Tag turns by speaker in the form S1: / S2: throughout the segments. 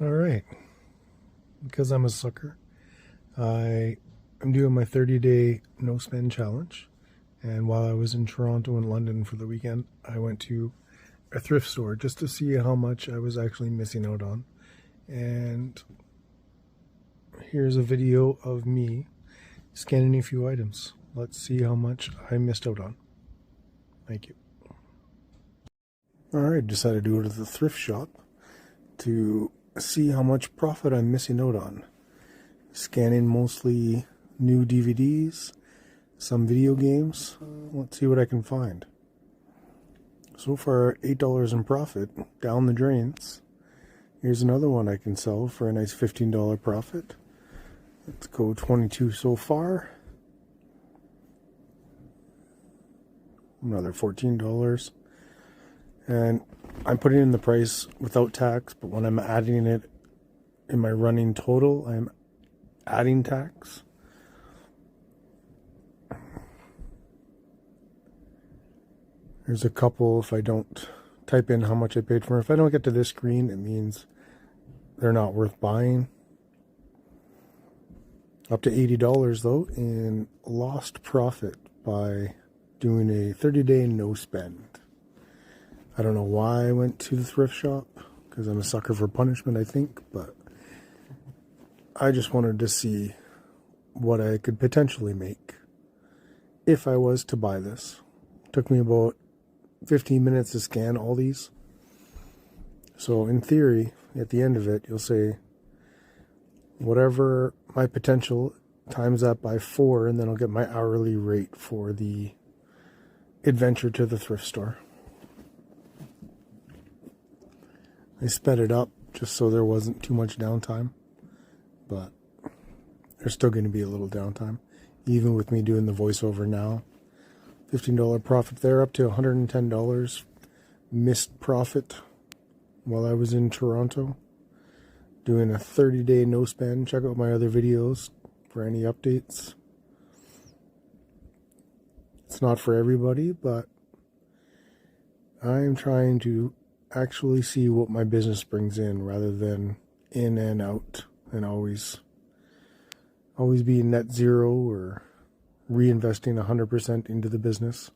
S1: Alright, because I'm a sucker, I am doing my 30-day no spend challenge, and while I was in Toronto and London for the weekend, I went to a thrift store just to see how much I was actually missing out on. And here's a video of me scanning a few items. Let's see how much I missed out on. Thank you. Alright, decided to go to the thrift shop to see how much profit I'm missing out on. Scanning mostly new DVDs, some video games. Let's see what I can find. So far, $8 in profit, down the drains. Here's another one I can sell for a nice $15 profit. Let's go 22 so far. Another $14. And I'm putting in the price without tax, but when I'm adding it in my running total, I'm adding tax. There's a couple, if I don't type in how much I paid for them. If I don't get to this screen, it means they're not worth buying. Up to $80 though in lost profit by doing a 30-day no spend. I don't know why I went to the thrift shop, because I'm a sucker for punishment, I think, but I just wanted to see what I could potentially make if I was to buy this. It took me about 15 minutes to scan all these. So in theory, at the end of it, you'll say whatever my potential times that by 4, and then I'll get my hourly rate for the adventure to the thrift store. I sped it up just so there wasn't too much downtime, but there's still going to be a little downtime, even with me doing the voiceover now. $15 profit there, up to $110 missed profit while I was in Toronto doing a 30-day no spend. Check out my other videos for any updates. It's not for everybody, but I'm trying to actually see what my business brings in rather than in and out and always be net zero or reinvesting 100% into the business.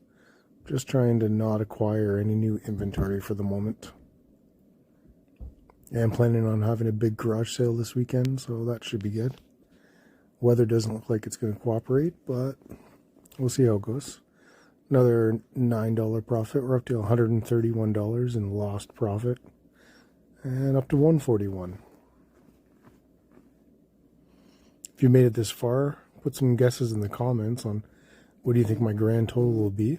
S1: Just trying to not acquire any new inventory for the moment. And I'm planning on having a big garage sale this weekend, so that should be good. Weather doesn't look like it's going to cooperate, but we'll see how it goes. Another $9 profit. We're up to $131 in lost profit. And up to $141. If you made it this far, put some guesses in the comments on what do you think my grand total will be.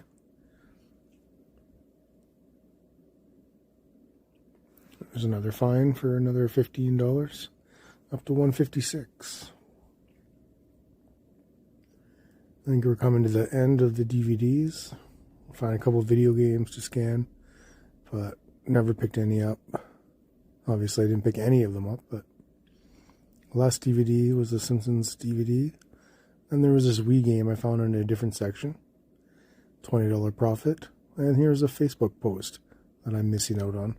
S1: There's another fine for another $15. Up to $156. I think we're coming to the end of the DVDs. I'll find a couple of video games to scan, but never picked any up. Obviously, I didn't pick any of them up, but the last DVD was the Simpsons DVD. And there was this Wii game I found in a different section. $20 profit. And here's a Facebook post that I'm missing out on.